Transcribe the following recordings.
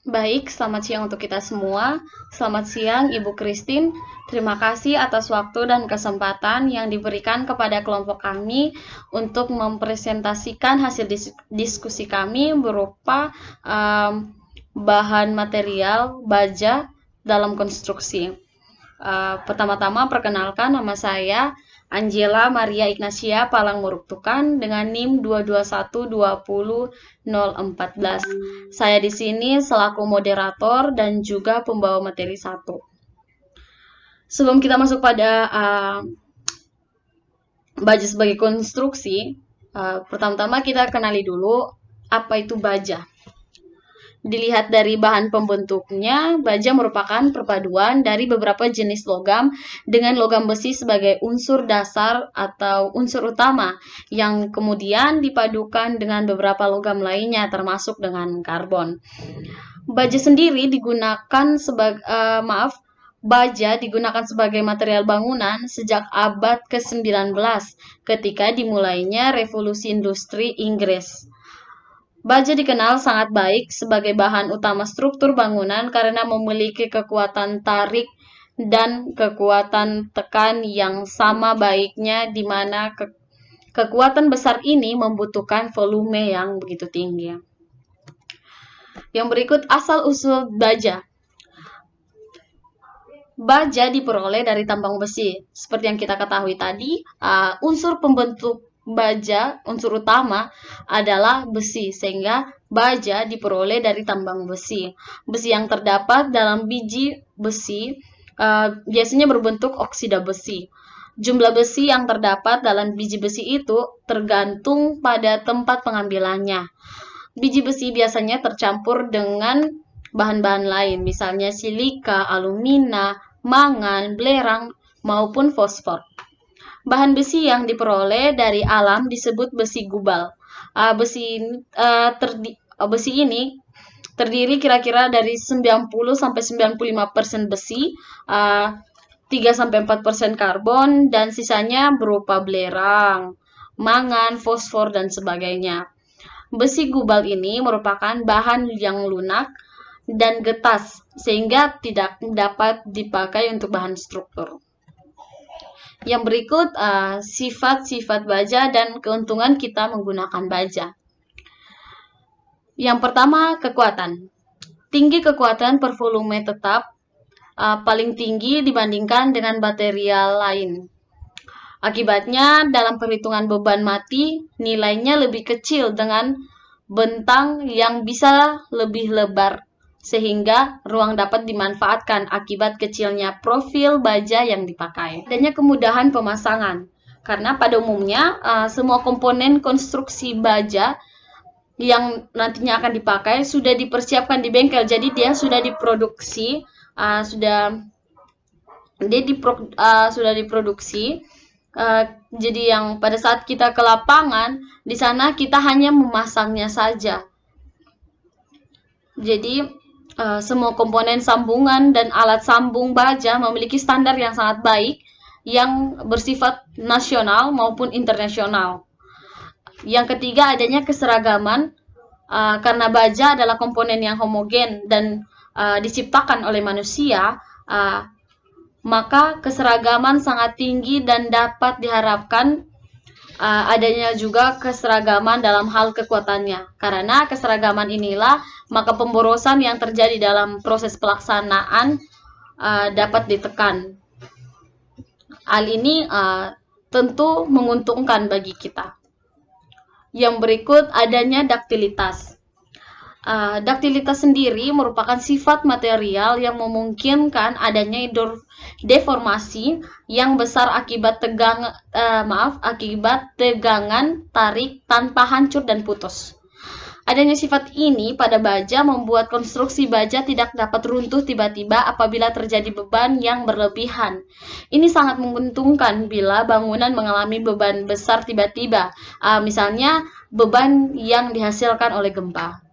Baik, selamat siang untuk kita semua. Selamat siang, Ibu Christine. Terima kasih atas waktu dan kesempatan yang diberikan kepada kelompok kami untuk mempresentasikan hasil diskusi kami berupa bahan material baja dalam konstruksi. Pertama-tama perkenalkan, nama saya Angela Maria Ignacia Palang Muruktukan dengan NIM 221200014. Saya di sini selaku moderator dan juga pembawa materi 1. Sebelum kita masuk pada baja sebagai konstruksi, pertama-tama kita kenali dulu apa itu baja. Dilihat dari bahan pembentuknya, baja merupakan perpaduan dari beberapa jenis logam dengan logam besi sebagai unsur dasar atau unsur utama yang kemudian dipadukan dengan beberapa logam lainnya termasuk dengan karbon. Baja sendiri digunakan baja digunakan sebagai material bangunan sejak abad ke-19 ketika dimulainya revolusi industri Inggris. Baja dikenal sangat baik sebagai bahan utama struktur bangunan karena memiliki kekuatan tarik dan kekuatan tekan yang sama baiknya, di mana kekuatan besar ini membutuhkan volume yang begitu tinggi. Yang berikut asal-usul baja. Baja diperoleh dari tambang besi. Seperti yang kita ketahui tadi, unsur pembentuk baja, unsur utama adalah besi, sehingga baja diperoleh dari tambang besi. Besi yang terdapat dalam biji besi biasanya berbentuk oksida besi. Jumlah besi yang terdapat dalam biji besi itu tergantung pada tempat pengambilannya. Biji besi biasanya tercampur dengan bahan-bahan lain, misalnya silika, alumina, mangan, belerang, maupun fosfor. Bahan besi yang diperoleh dari alam disebut besi gubal. Besi ini terdiri kira-kira dari 90-95% besi, 3-4% karbon, dan sisanya berupa belerang, mangan, fosfor, dan sebagainya. Besi gubal ini merupakan bahan yang lunak dan getas, sehingga tidak dapat dipakai untuk bahan struktur. Yang berikut sifat-sifat baja dan keuntungan kita menggunakan baja. Yang pertama, kekuatan. Tinggi kekuatan per volume tetap paling tinggi dibandingkan dengan material lain. Akibatnya, dalam perhitungan beban mati, nilainya lebih kecil dengan bentang yang bisa lebih lebar, sehingga ruang dapat dimanfaatkan akibat kecilnya profil baja yang dipakai. Adanya kemudahan pemasangan, karena pada umumnya semua komponen konstruksi baja yang nantinya akan dipakai sudah dipersiapkan di bengkel, jadi dia sudah diproduksi, sudah diproduksi. Jadi yang pada saat kita ke lapangan, di sana kita hanya memasangnya saja. Jadi semua komponen sambungan dan alat sambung baja memiliki standar yang sangat baik yang bersifat nasional maupun internasional. Yang ketiga, adanya keseragaman, karena baja adalah komponen yang homogen dan diciptakan oleh manusia, maka keseragaman sangat tinggi dan dapat diharapkan adanya juga keseragaman dalam hal kekuatannya. Karena keseragaman inilah, maka pemborosan yang terjadi dalam proses pelaksanaan dapat ditekan. Hal ini tentu menguntungkan bagi kita. Yang berikut, adanya daktilitas. Daktilitas sendiri merupakan sifat material yang memungkinkan adanya deformasi yang besar akibat tegangan tarik tanpa hancur dan putus. Adanya sifat ini pada baja membuat konstruksi baja tidak dapat runtuh tiba-tiba apabila terjadi beban yang berlebihan. Ini sangat menguntungkan bila bangunan mengalami beban besar tiba-tiba, misalnya beban yang dihasilkan oleh gempa.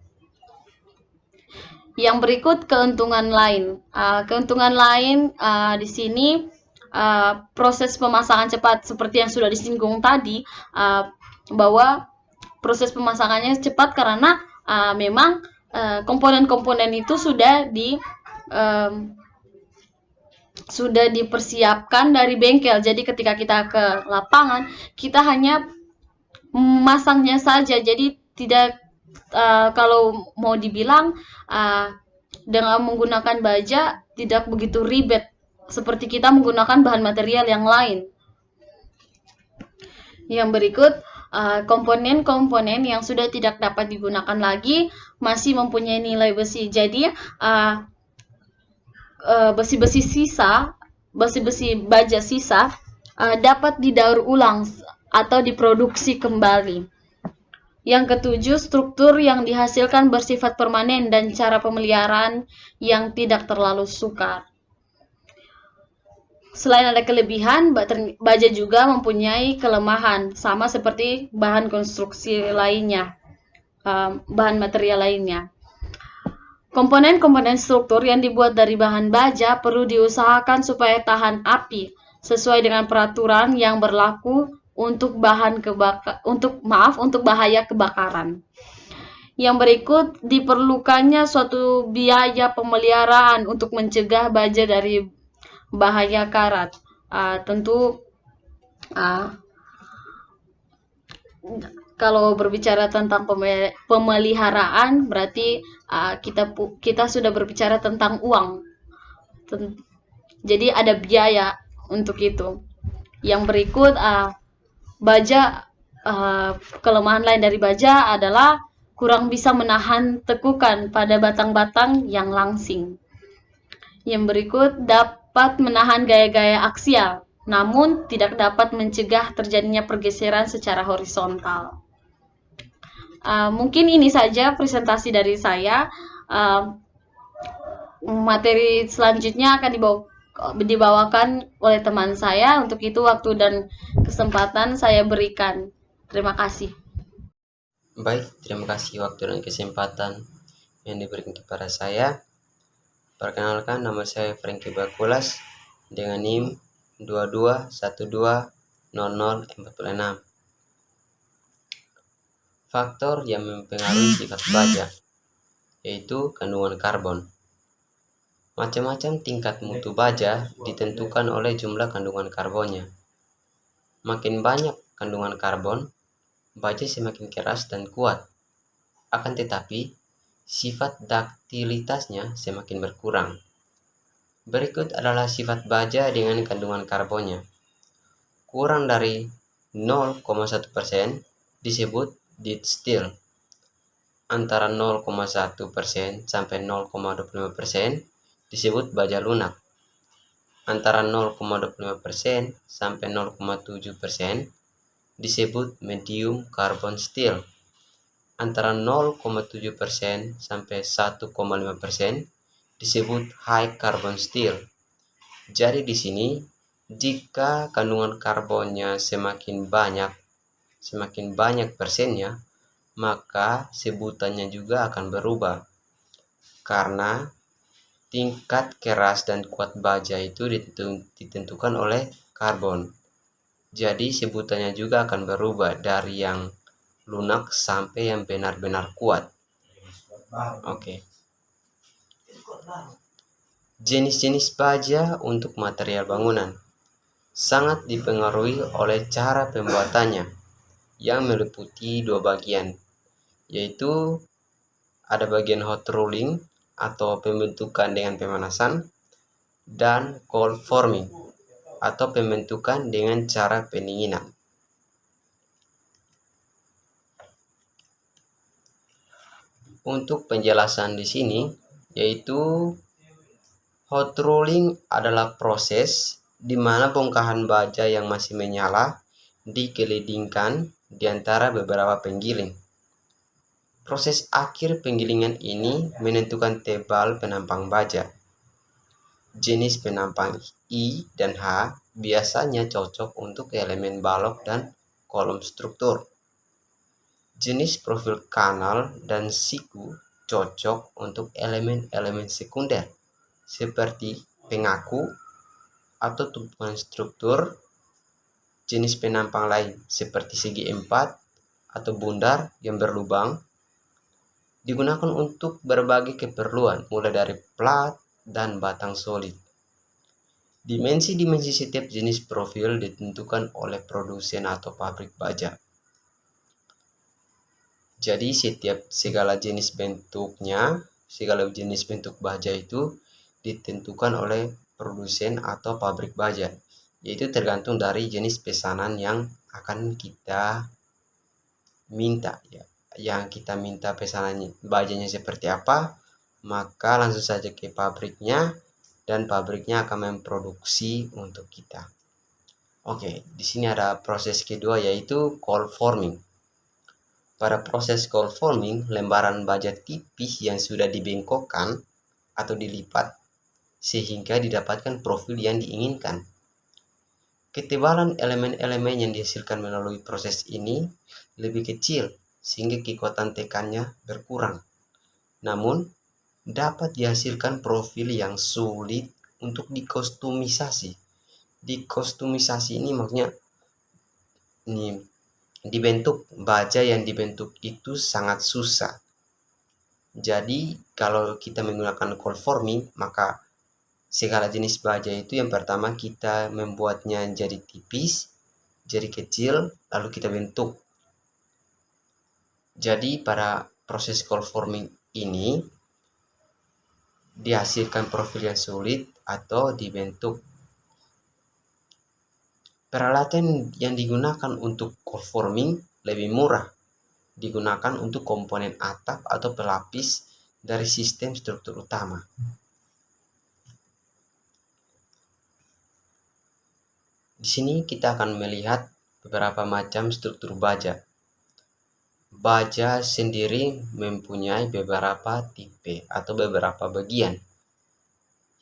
Yang berikut keuntungan lain. Keuntungan lain di sini proses pemasangan cepat, seperti yang sudah disinggung tadi, bahwa proses pemasangannya cepat karena memang komponen-komponen itu sudah dipersiapkan dari bengkel. Jadi ketika kita ke lapangan, kita hanya memasangnya saja. Jadi tidak kalau mau dibilang dengan menggunakan baja tidak begitu ribet seperti kita menggunakan bahan material yang lain. Yang berikut, komponen-komponen yang sudah tidak dapat digunakan lagi masih mempunyai nilai besi. Jadi besi-besi sisa, besi-besi baja sisa dapat didaur ulang atau diproduksi kembali. Yang ketujuh, struktur yang dihasilkan bersifat permanen dan cara pemeliharaan yang tidak terlalu sukar. Selain ada kelebihan, baja juga mempunyai kelemahan, sama seperti bahan konstruksi lainnya, bahan material lainnya. Komponen-komponen struktur yang dibuat dari bahan baja perlu diusahakan supaya tahan api, sesuai dengan peraturan yang berlaku untuk bahaya kebakaran. Yang berikut, diperlukannya suatu biaya pemeliharaan untuk mencegah baja dari bahaya karat. Tentu kalau berbicara tentang pemeliharaan berarti kita sudah berbicara tentang uang. Jadi ada biaya untuk itu. Yang berikut, baja, kelemahan lain dari baja adalah kurang bisa menahan tekukan pada batang-batang yang langsing. Yang berikut, dapat menahan gaya-gaya aksial, namun tidak dapat mencegah terjadinya pergeseran secara horizontal. Mungkin ini saja presentasi dari saya. Materi selanjutnya akan dibawakan oleh teman saya. Untuk itu waktu dan kesempatan saya berikan. Terima kasih. Baik, terima kasih waktu dan kesempatan yang diberikan kepada saya. Perkenalkan, nama saya Frankie Bakulas dengan NIM 22120046. Faktor yang mempengaruhi sifat baja yaitu kandungan karbon. Macam-macam tingkat mutu baja ditentukan oleh jumlah kandungan karbonnya. Makin banyak kandungan karbon, baja semakin keras dan kuat. Akan tetapi, sifat daktilitasnya semakin berkurang. Berikut adalah sifat baja dengan kandungan karbonnya. Kurang dari 0,1% disebut dead steel. Antara 0,1% sampai 0,25% disebut baja lunak. Antara 0,25% sampai 0,7% disebut medium carbon steel. Antara 0,7% sampai 1,5% disebut high carbon steel. Jadi di sini jika kandungan karbonnya semakin banyak persennya, maka sebutannya juga akan berubah. Karena tingkat keras dan kuat baja itu ditentukan oleh karbon. Jadi sebutannya juga akan berubah dari yang lunak sampai yang benar-benar kuat. Oke. Jenis-jenis baja untuk material bangunan sangat dipengaruhi oleh cara pembuatannya yang meliputi dua bagian, yaitu ada bagian hot rolling atau pembentukan dengan pemanasan dan cold forming atau pembentukan dengan cara pendinginan. Untuk penjelasan di sini, yaitu hot rolling adalah proses di mana bongkahan baja yang masih menyala dikelilingkan di antara beberapa penggiling. Proses akhir penggilingan ini menentukan tebal penampang baja. Jenis penampang I dan H biasanya cocok untuk elemen balok dan kolom struktur. Jenis profil kanal dan siku cocok untuk elemen-elemen sekunder seperti pengaku atau tumpuan struktur. Jenis penampang lain seperti segi empat atau bundar yang berlubang digunakan untuk berbagai keperluan, mulai dari plat dan batang solid. Dimensi-dimensi setiap jenis profil ditentukan oleh produsen atau pabrik baja. Jadi segala jenis bentuk baja itu ditentukan oleh produsen atau pabrik baja, yaitu tergantung dari jenis pesanan yang akan kita minta ya. Yang kita minta pesanannya bajanya seperti apa, maka langsung saja ke pabriknya dan pabriknya akan memproduksi untuk kita. Oke, di sini ada proses kedua yaitu cold forming. Pada proses cold forming, lembaran baja tipis yang sudah dibengkokkan atau dilipat sehingga didapatkan profil yang diinginkan. Ketebalan elemen-elemen yang dihasilkan melalui proses ini lebih kecil sehingga kekuatan tekannya berkurang. Namun, dapat dihasilkan profil yang sulit untuk dikostumisasi. Dikostumisasi ini maksudnya dibentuk baja yang dibentuk itu sangat susah. Jadi, kalau kita menggunakan cold forming, maka segala jenis baja itu yang pertama kita membuatnya jadi tipis, jadi kecil, lalu kita bentuk. Jadi pada proses cold forming ini dihasilkan profil yang sulit atau dibentuk. Peralatan yang digunakan untuk cold forming lebih murah, digunakan untuk komponen atap atau pelapis dari sistem struktur utama. Di sini kita akan melihat beberapa macam struktur baja. Baja sendiri mempunyai beberapa tipe atau beberapa bagian.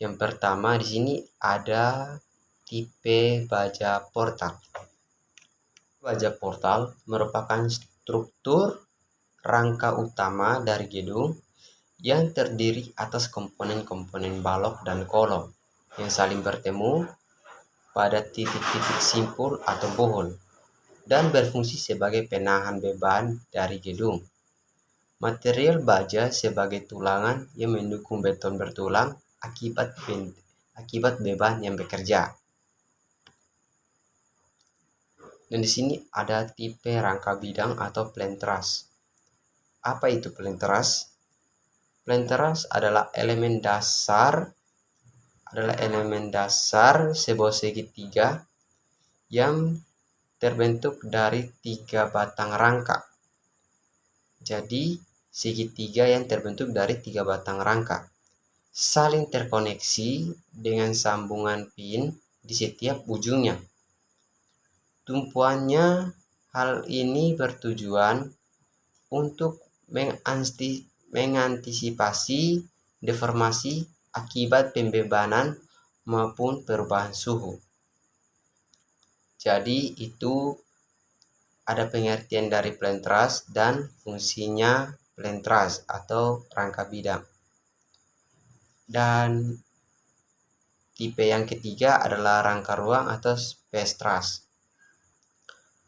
Yang pertama di sini ada tipe baja portal. Baja portal merupakan struktur rangka utama dari gedung yang terdiri atas komponen-komponen balok dan kolom yang saling bertemu pada titik-titik simpul atau bohol dan berfungsi sebagai penahan beban dari gedung. Material baja sebagai tulangan yang mendukung beton bertulang akibat beban yang bekerja. Dan di sini ada tipe rangka bidang atau plain truss. Apa itu plain truss? Plain truss adalah elemen dasar sebuah segitiga yang terbentuk dari 3 batang rangka. Jadi segitiga yang terbentuk dari 3 batang rangka saling terkoneksi dengan sambungan pin di setiap ujungnya. Tumpuannya hal ini bertujuan untuk mengantisipasi deformasi akibat pembebanan maupun perubahan suhu. Jadi itu ada pengertian dari plain truss dan fungsinya plain truss atau rangka bidang. Dan tipe yang ketiga adalah rangka ruang atau space truss.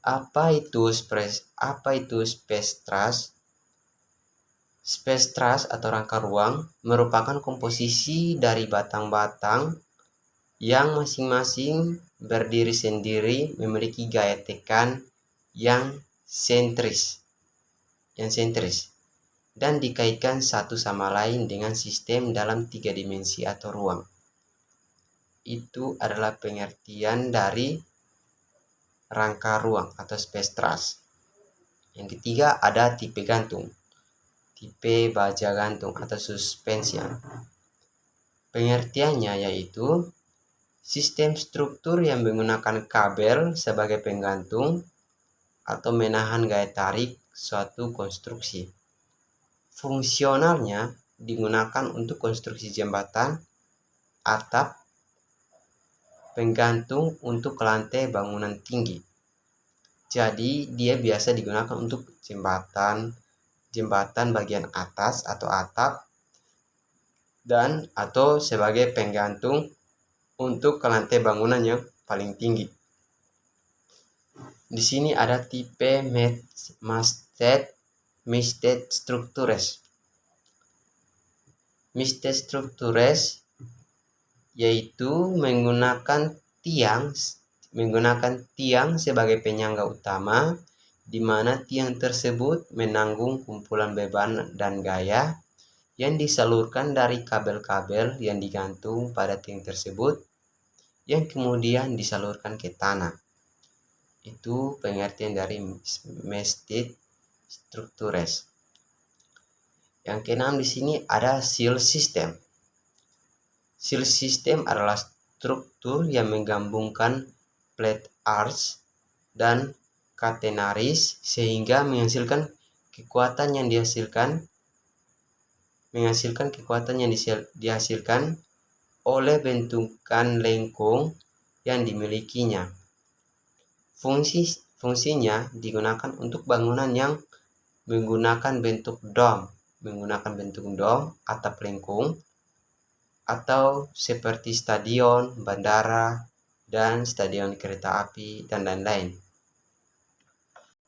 Apa itu space truss? Space truss atau rangka ruang merupakan komposisi dari batang-batang yang masing-masing berdiri sendiri memiliki gaya tekan yang sentris dan dikaitkan satu sama lain dengan sistem dalam 3 dimensi atau ruang. Itu adalah pengertian dari rangka ruang atau space truss. Yang ketiga ada tipe gantung. Tipe baja gantung atau suspension. Pengertiannya yaitu sistem struktur yang menggunakan kabel sebagai penggantung atau menahan gaya tarik suatu konstruksi. Fungsionalnya digunakan untuk konstruksi jembatan, atap, penggantung untuk lantai bangunan tinggi. Jadi dia biasa digunakan untuk jembatan bagian atas atau atap dan atau sebagai penggantung untuk ke lantai bangunan yang paling tinggi. Di sini ada tipe Masted Structures. Miste structures yaitu menggunakan tiang sebagai penyangga utama, di mana tiang tersebut menanggung kumpulan beban dan gaya yang disalurkan dari kabel-kabel yang digantung pada tiang tersebut, yang kemudian disalurkan ke tanah. Itu pengertian dari mested structures. Yang keenam di sini ada seal system. Seal system adalah struktur yang menggabungkan plate arch dan catenaries sehingga menghasilkan kekuatan yang dihasilkan oleh bentukan lengkung yang dimilikinya. Fungsinya digunakan untuk bangunan yang menggunakan bentuk dome, atap lengkung, atau seperti stadion, bandara, dan stadion kereta api, dan lain-lain.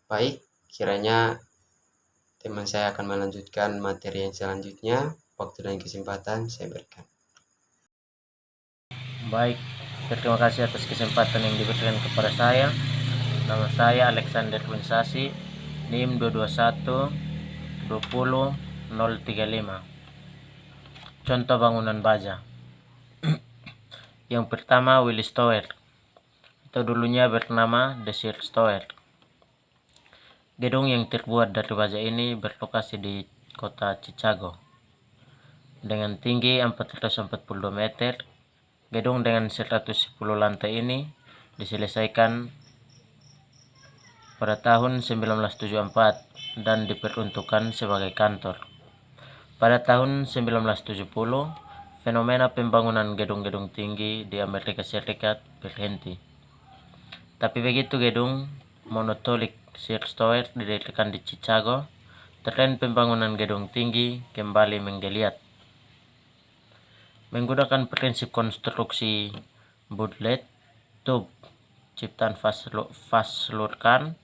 Baik, kiranya teman saya akan melanjutkan materi yang selanjutnya. Waktu dan kesempatan saya berikan. Baik, terima kasih atas kesempatan yang diberikan kepada saya. Nama saya Alexander Winsasi, NIM 221 20 035. Contoh bangunan baja. Yang pertama, Willis Tower. Itu dulunya bernama Desert Tower. Gedung yang terbuat dari baja ini berlokasi di kota Chicago. Dengan tinggi 442 meter, gedung dengan 110 lantai ini diselesaikan pada tahun 1974 dan diperuntukkan sebagai kantor. Pada tahun 1970, fenomena pembangunan gedung-gedung tinggi di Amerika Serikat berhenti. Tapi begitu gedung monolithic Sears Tower didirikan di Chicago, tren pembangunan gedung tinggi kembali menggeliat. Menggunakan prinsip konstruksi bullet tube ciptaan Fast-Lurkan,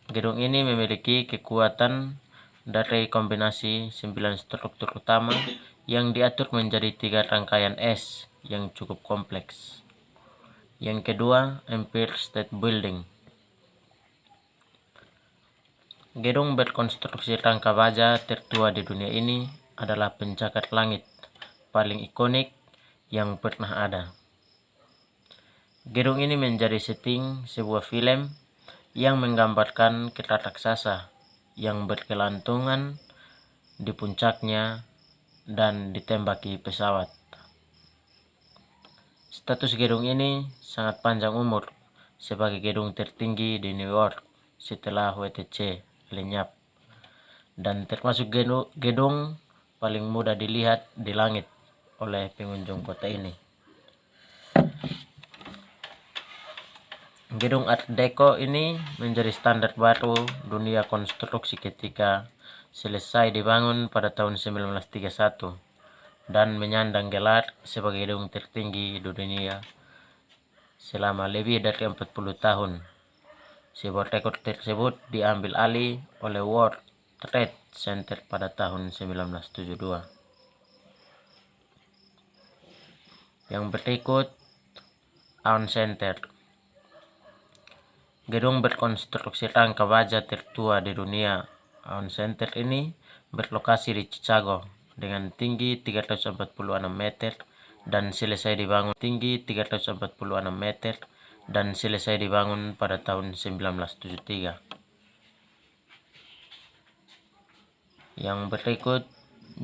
gedung ini memiliki kekuatan dari kombinasi 9 struktur utama yang diatur menjadi 3 rangkaian S yang cukup kompleks. Yang kedua, Empire State Building. Gedung berkonstruksi rangka baja tertua di dunia ini adalah pencakar langit paling ikonik yang pernah ada. Gedung ini menjadi setting sebuah film yang menggambarkan kereta raksasa yang berkelantungan di puncaknya dan ditembaki pesawat. Status gedung ini sangat panjang umur sebagai gedung tertinggi di New York setelah WTC lenyap dan termasuk gedung paling mudah dilihat di langit oleh pengunjung kota ini. Gedung Art Deco ini menjadi standar baru dunia konstruksi ketika selesai dibangun pada tahun 1931 dan menyandang gelar sebagai gedung tertinggi di dunia selama lebih dari 40 tahun. Sebuah rekor tersebut diambil alih oleh World Trade Center pada tahun 1972. Yang berikut, Aon Center. Gedung berkonstruksi rangka baja tertua di dunia, Aon Center ini berlokasi di Chicago dengan tinggi 346 meter dan selesai dibangun pada tahun 1973. Yang berikut,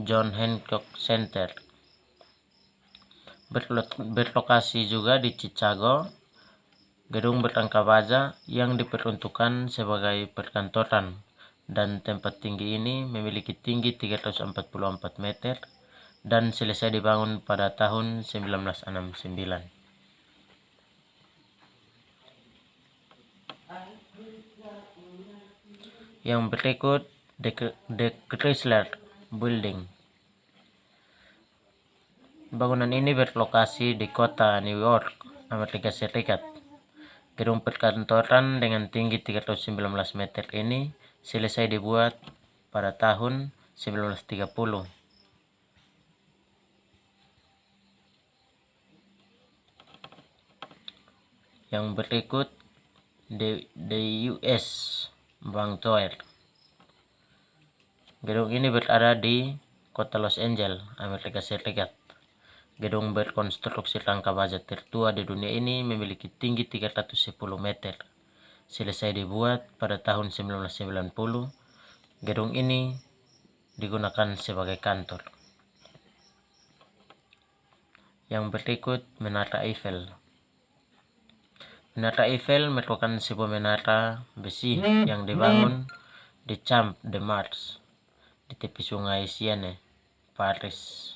John Hancock Center. Berlokasi juga di Chicago, gedung berangka baja yang diperuntukkan sebagai perkantoran dan tempat tinggi ini memiliki tinggi 344 meter dan selesai dibangun pada tahun 1969. Yang berikut, The Chrysler Building. Bangunan ini berlokasi di kota New York, Amerika Serikat. Gedung perkantoran dengan tinggi 319 meter ini selesai dibuat pada tahun 1930. Yang berikut the US Bank Tower. Gedung ini berada di kota Los Angeles, Amerika Serikat. Gedung berkonstruksi rangka baja tertua di dunia ini memiliki tinggi 310 meter. Selesai dibuat pada tahun 1990, gedung ini digunakan sebagai kantor. Yang berikut Menara Eiffel. Menara Eiffel merupakan sebuah menara besi yang dibangun di Champ de Mars di tepi sungai Seine, Paris.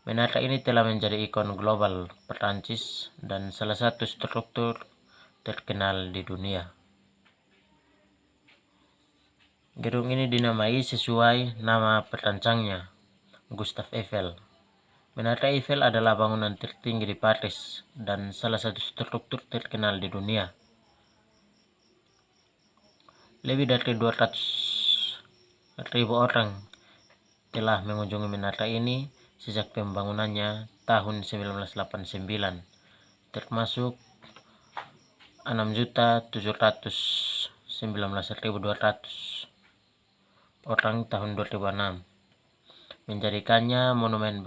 Menara ini telah menjadi ikon global Perancis dan salah satu struktur terkenal di dunia. Gedung ini dinamai sesuai nama perancangnya, Gustave Eiffel. Menara Eiffel adalah bangunan tertinggi di Paris dan salah satu struktur terkenal di dunia. Lebih dari 200.000 orang telah mengunjungi menara ini sejak pembangunannya tahun 1989, termasuk 6.719.200 orang tahun 2006, menjadikannya monumen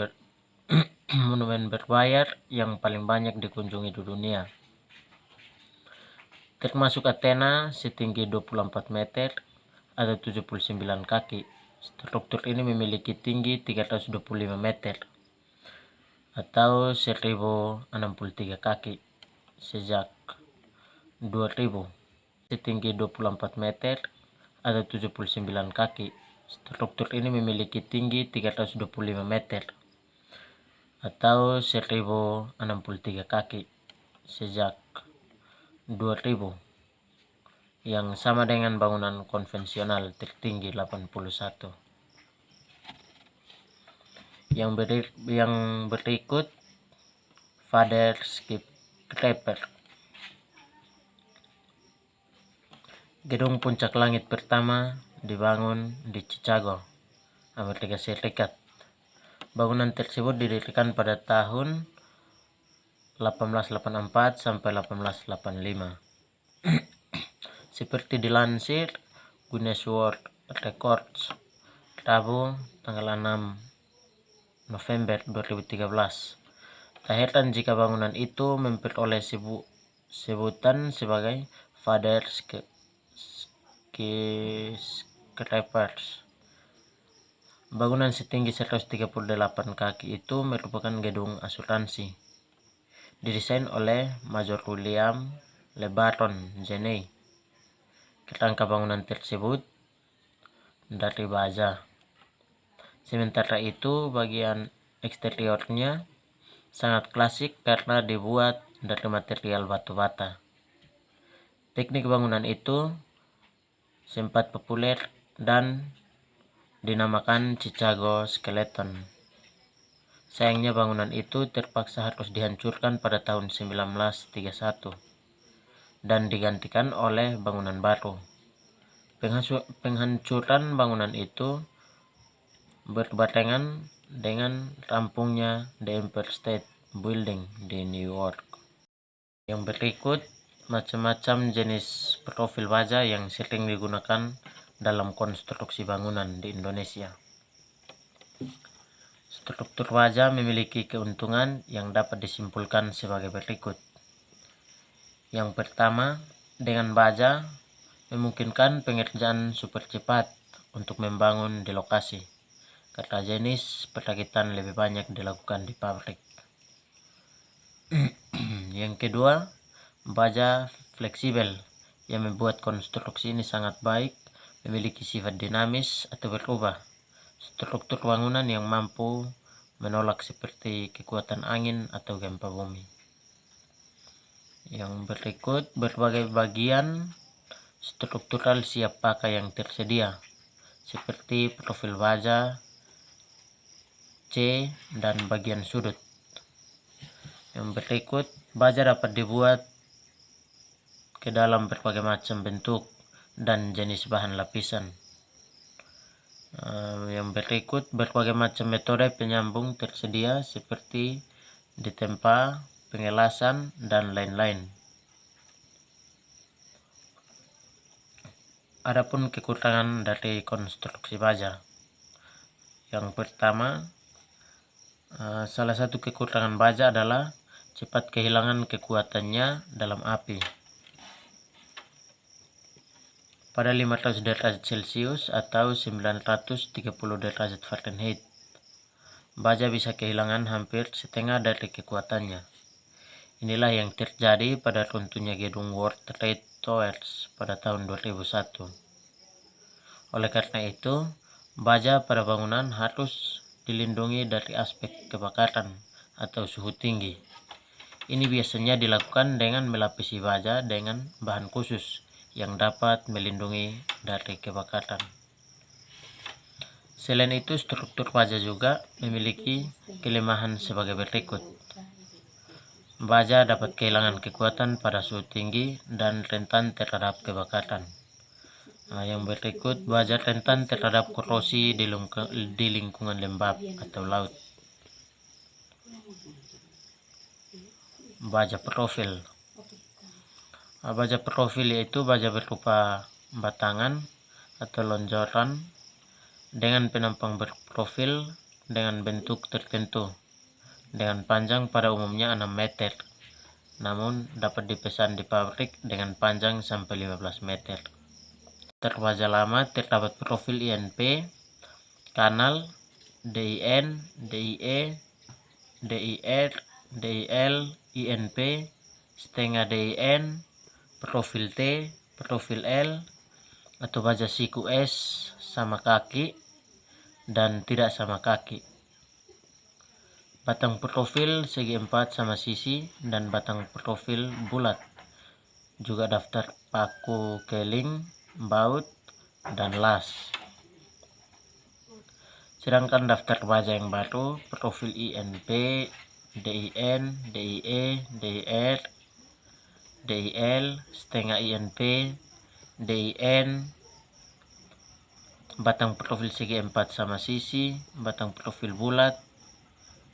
berbayar yang paling banyak dikunjungi di dunia. Termasuk Athena setinggi 24 meter atau 79 kaki. Struktur ini memiliki tinggi 325 meter atau 1063 kaki sejak 2000. Setinggi 24 meter atau 79 kaki. Struktur ini memiliki tinggi 325 meter atau 1063 kaki sejak 2000, yang sama dengan bangunan konvensional tertinggi 81. Yang berikut Father Skyscraper. Gedung puncak langit pertama dibangun di Chicago, Amerika Serikat. Bangunan tersebut didirikan pada tahun 1884 sampai 1885. Seperti dilansir Guinness World Records, Rabu tanggal 6 November 2013. Tak heran jika bangunan itu memperoleh sebutan sebagai Father Skyscrapers. Bangunan setinggi 138 kaki itu merupakan gedung asuransi. Didesain oleh Major William LeBaron Jenney. Kerangka bangunan tersebut dari baja. Sementara itu, bagian eksteriornya sangat klasik karena dibuat dari material batu bata. Teknik bangunan itu sempat populer dan dinamakan Chicago Skeleton. Sayangnya bangunan itu terpaksa harus dihancurkan pada tahun 1931 dan digantikan oleh bangunan baru. Penghancuran bangunan itu berbarengan dengan rampungnya The Empire State Building di New York. Yang berikut macam-macam jenis profil baja yang sering digunakan dalam konstruksi bangunan di Indonesia. Struktur baja memiliki keuntungan yang dapat disimpulkan sebagai berikut. Yang pertama, dengan baja memungkinkan pengerjaan super cepat untuk membangun di lokasi, karena jenis perakitan lebih banyak dilakukan di pabrik. Yang kedua, baja fleksibel yang membuat konstruksi ini sangat baik, memiliki sifat dinamis atau berubah. Struktur bangunan yang mampu menolak seperti kekuatan angin atau gempa bumi. Yang berikut, berbagai bagian struktural siap pakai yang tersedia, seperti profil baja, C, dan bagian sudut. Yang berikut, baja dapat dibuat ke dalam berbagai macam bentuk dan jenis bahan lapisan. Yang berikut, berbagai macam metode penyambung tersedia seperti ditempa, pengelasan, dan lain-lain. Adapun kekurangan dari konstruksi baja. Yang pertama, salah satu kekurangan baja adalah cepat kehilangan kekuatannya dalam api. Pada 500 derajat Celcius atau 930 derajat Fahrenheit, baja bisa kehilangan hampir setengah dari kekuatannya. Inilah yang terjadi pada runtuhnya gedung World Trade Towers pada tahun 2001. Oleh karena itu, baja pada bangunan harus dilindungi dari aspek kebakaran atau suhu tinggi. Ini biasanya dilakukan dengan melapisi baja dengan bahan khusus yang dapat melindungi dari kebakaran. Selain itu, struktur baja juga memiliki kelemahan sebagai berikut. Baja dapat kehilangan kekuatan pada suhu tinggi dan rentan terhadap kebakaran. Yang berikut, baja rentan terhadap korosi di lingkungan lembab atau laut. Baja profil. Baja profil yaitu baja berupa batangan atau lonjoran dengan penampang berprofil dengan bentuk tertentu, dengan panjang pada umumnya 6 meter, namun dapat dipesan di pabrik dengan panjang sampai 15 meter. Baja lama terdapat profil INP, kanal, DIN, DIE, DIR, DIL, INP, setengah DIN, profil T, profil L, atau baja siku S sama kaki dan tidak sama kaki. Batang profil segi 4 sama sisi dan batang profil bulat. Juga daftar paku keling, baut, dan las. Sedangkan daftar baja yang baru, profil INP, DIN, DIE, DIR, DIL, setengah INP, DIN, batang profil segi 4 sama sisi, batang profil bulat,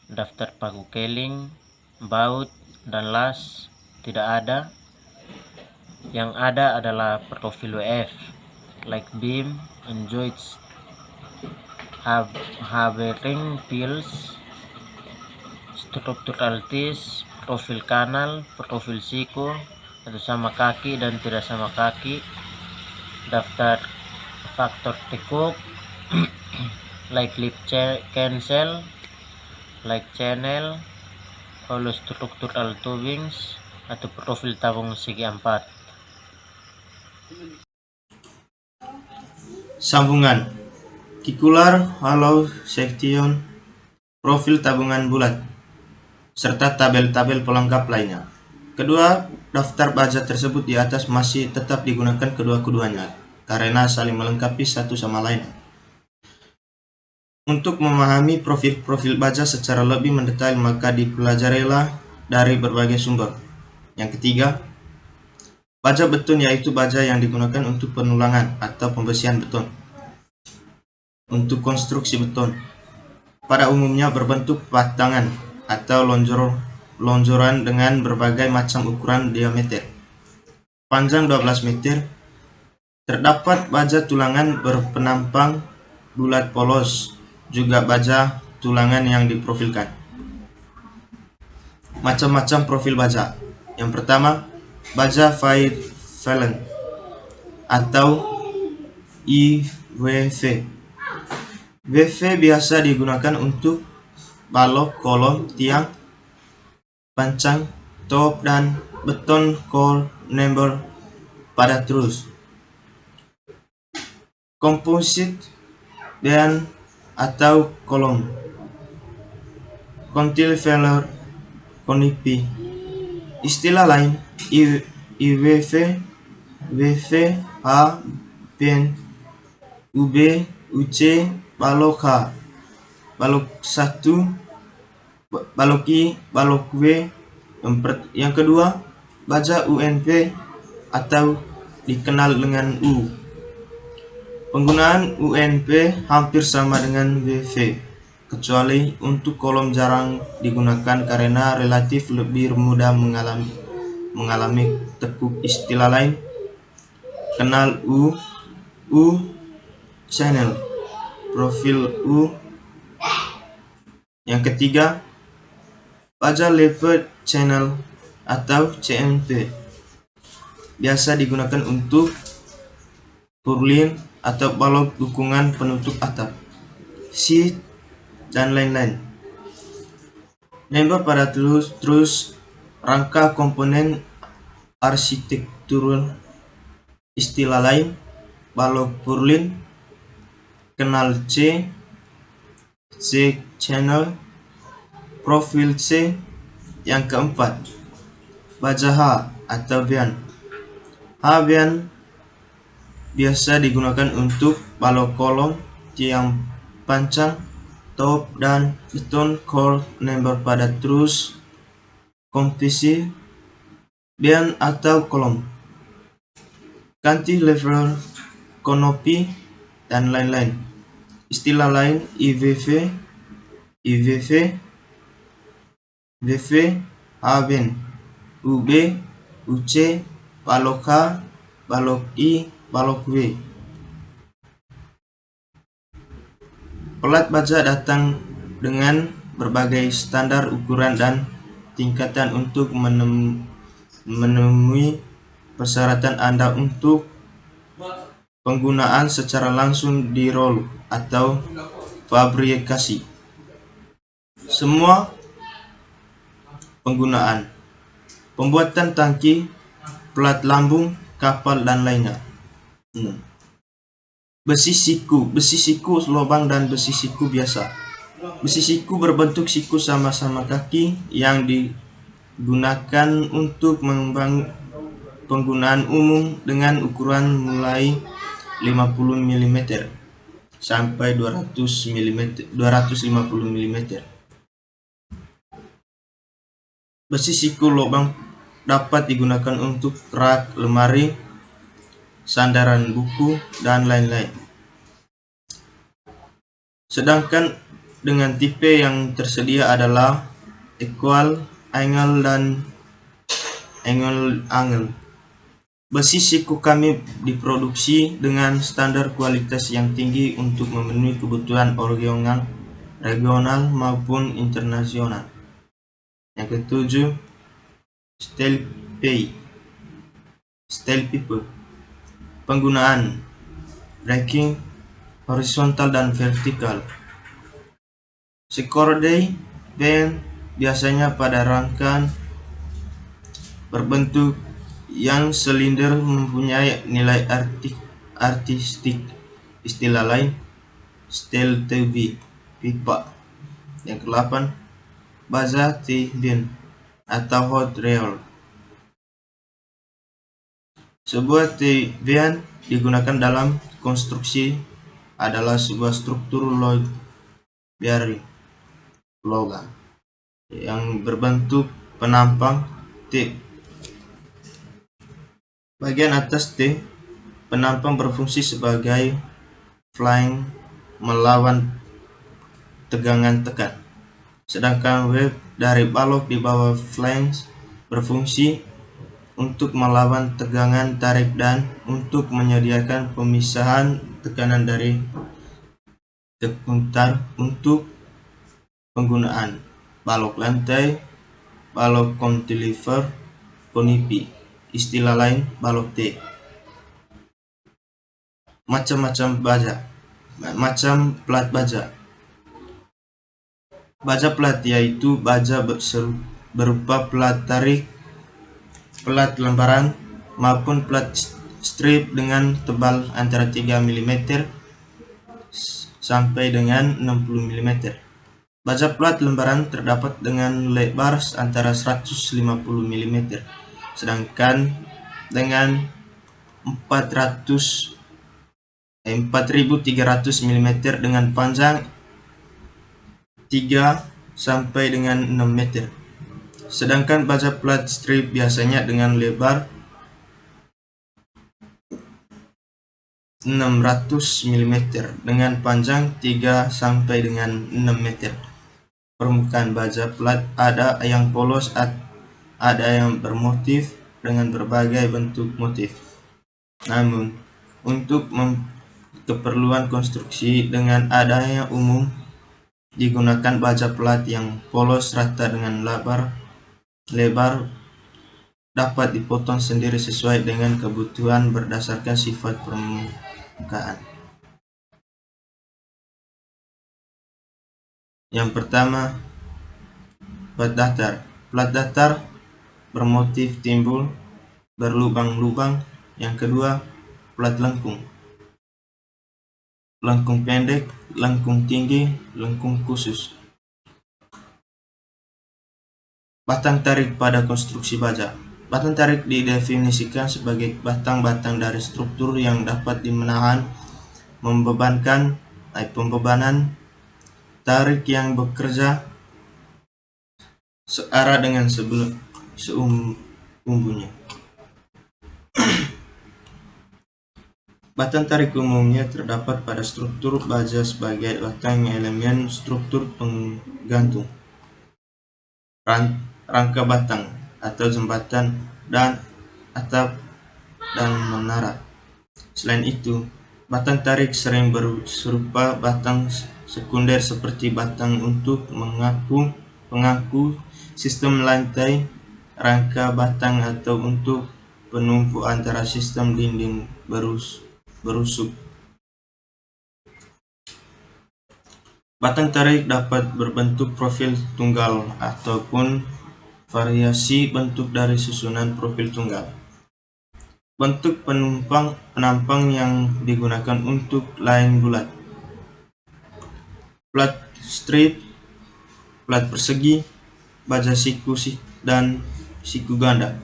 daftar paku keling, baut, dan las tidak ada. Yang ada adalah profil WF, like beam and joints, havering pills, struktural tis, profil kanal, profil siku atau sama kaki dan tidak sama kaki, daftar faktor tekuk, like lip cancel, like channel, hollow structural tubings, atau profil tabung segi 4. Sambungan tikular, hollow section, profil tabungan bulat, serta tabel-tabel pelengkap lainnya. Kedua daftar baja tersebut di atas masih tetap digunakan kedua-keduanya karena saling melengkapi satu sama lain. Untuk memahami profil-profil baja secara lebih mendetail maka dipelajarilah dari berbagai sumber. Yang ketiga, baja beton yaitu baja yang digunakan untuk penulangan atau pembesian beton. Untuk konstruksi beton, pada umumnya berbentuk batangan atau lonjoran dengan berbagai macam ukuran diameter. Panjang 12 meter, terdapat baja tulangan berpenampang bulat polos, juga baja tulangan yang diprofilkan. Macam-macam profil baja. Yang pertama, baja valent atau IWV. WV biasa digunakan untuk balok kolom, tiang, pancang, top, dan beton core member pada trus. Composite beam atau kolom, cantilever, konipi. Istilah lain IWV, WV, H, PN, UB, UC, balok H, balok 1, balok I, balok W. Yang kedua, baja UNP atau dikenal dengan U. Penggunaan UNP hampir sama dengan WV. kecuali untuk kolom jarang digunakan karena relatif lebih mudah mengalami tekuk. Istilah lain, kenal U channel, profil U. Yang ketiga, baja levered channel atau CMP, biasa digunakan untuk purlin atau balok dukungan penutup atap, sheet, dan lain-lain. Nembak pada terus rangka komponen arsitektural. Istilah lain, balok purlin, kenal C channel, profil C. Yang keempat, baja H atau bian. H-bian biasa digunakan untuk balok kolom, tiang pancang, top, dan beton core nembak pada terus komposisi bian atau kolom, cantilever, kanopi, dan lain-lain. Istilah lain, IVV, VV, H-bian, UB, UC, balok H, balok I, balok W. Pelat baja datang dengan berbagai standar ukuran dan tingkatan untuk memenuhi persyaratan Anda untuk penggunaan secara langsung di roll atau fabrikasi. Semua penggunaan: pembuatan tangki, pelat lambung kapal, dan lainnya. Besi siku, lubang, dan besi siku biasa. Besi siku berbentuk siku sama-sama kaki yang digunakan untuk mengembang penggunaan umum dengan ukuran mulai 50 mm sampai 250 mm. Besi siku lubang dapat digunakan untuk rak, lemari, sandaran buku, dan lain-lain. Sedangkan dengan tipe yang tersedia adalah equal angle dan angle. Besi siku kami diproduksi dengan standar kualitas yang tinggi untuk memenuhi kebutuhan regional maupun internasional. Yang ketujuh, steel pipe. Penggunaan breaking horizontal dan vertikal. Secorday band biasanya pada rangkaian berbentuk yang silinder mempunyai nilai artistik. Istilah lain, steel tube, pipa. Yang ke-8, baja T-beam atau hot rail. Sebuah T-beam digunakan dalam konstruksi adalah sebuah struktur load bearing logam yang berbentuk penampang T. Bagian atas T penampang berfungsi sebagai flank melawan tegangan tekan, sedangkan web dari balok di bawah flank berfungsi untuk melawan tegangan tarik dan untuk menyediakan pemisahan tekanan dari tekuntar untuk penggunaan balok lantai, balok cantilever, konipi. Istilah lain, balok T. Macam-macam pelat baja. Baja pelat yaitu baja berupa pelat tarik, pelat lembaran, maupun pelat strip dengan tebal antara 3 mm sampai dengan 60 mm. Baja pelat lembaran terdapat dengan lebar antara 150 mm, sedangkan dengan 4300 mm dengan panjang 3 sampai dengan 6 meter. Sedangkan baja pelat strip biasanya dengan lebar 600 mm dengan panjang 3 sampai dengan 6 meter. Permukaan baja plat ada yang polos, ada yang bermotif dengan berbagai bentuk motif. Namun, untuk keperluan konstruksi dengan adanya umum digunakan baja plat yang polos rata dengan lebar dapat dipotong sendiri sesuai dengan kebutuhan berdasarkan sifat permukaan. Yang pertama, plat datar. Plat datar bermotif timbul berlubang-lubang. Yang kedua, plat lengkung. Lengkung pendek, lengkung tinggi, lengkung khusus. Batang tarik pada konstruksi baja. Batang tarik didefinisikan sebagai batang-batang dari struktur yang dapat menahan pembebanan tarik yang bekerja searah dengan seumumnya. Batang tarik umumnya terdapat pada struktur baja sebagai batang elemen struktur penggantung, rangka batang atau jembatan, dan atap dan menara. Selain itu, batang tarik sering berupa batang sekunder seperti batang untuk pengangku sistem lantai, rangka batang, atau untuk penumpu antara sistem dinding berusuk. Batang tarik dapat berbentuk profil tunggal ataupun variasi bentuk dari susunan profil tunggal. Bentuk penampang yang digunakan untuk lain bulat, plat strip, plat persegi, baja siku dan siku ganda.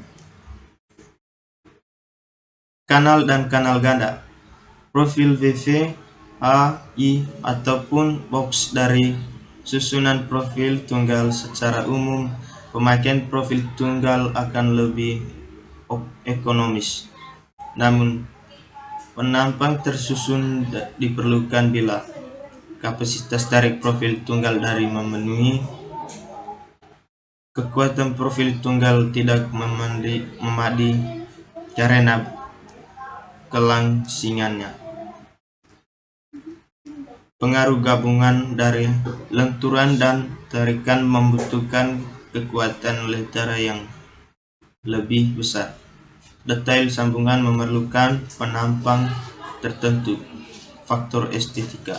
Kanal dan kanal ganda, profil VV, A, I, ataupun box dari susunan profil tunggal. Secara umum, pemakaian profil tunggal akan lebih ekonomis. Namun, penampang tersusun diperlukan bila kapasitas tarik profil tunggal dari memenuhi kekuatan profil tunggal tidak memadai karena kelangsingannya. Pengaruh gabungan dari lenturan dan tarikan membutuhkan kekuatan lentera yang lebih besar. Detail sambungan memerlukan penampang tertentu. Faktor estetika.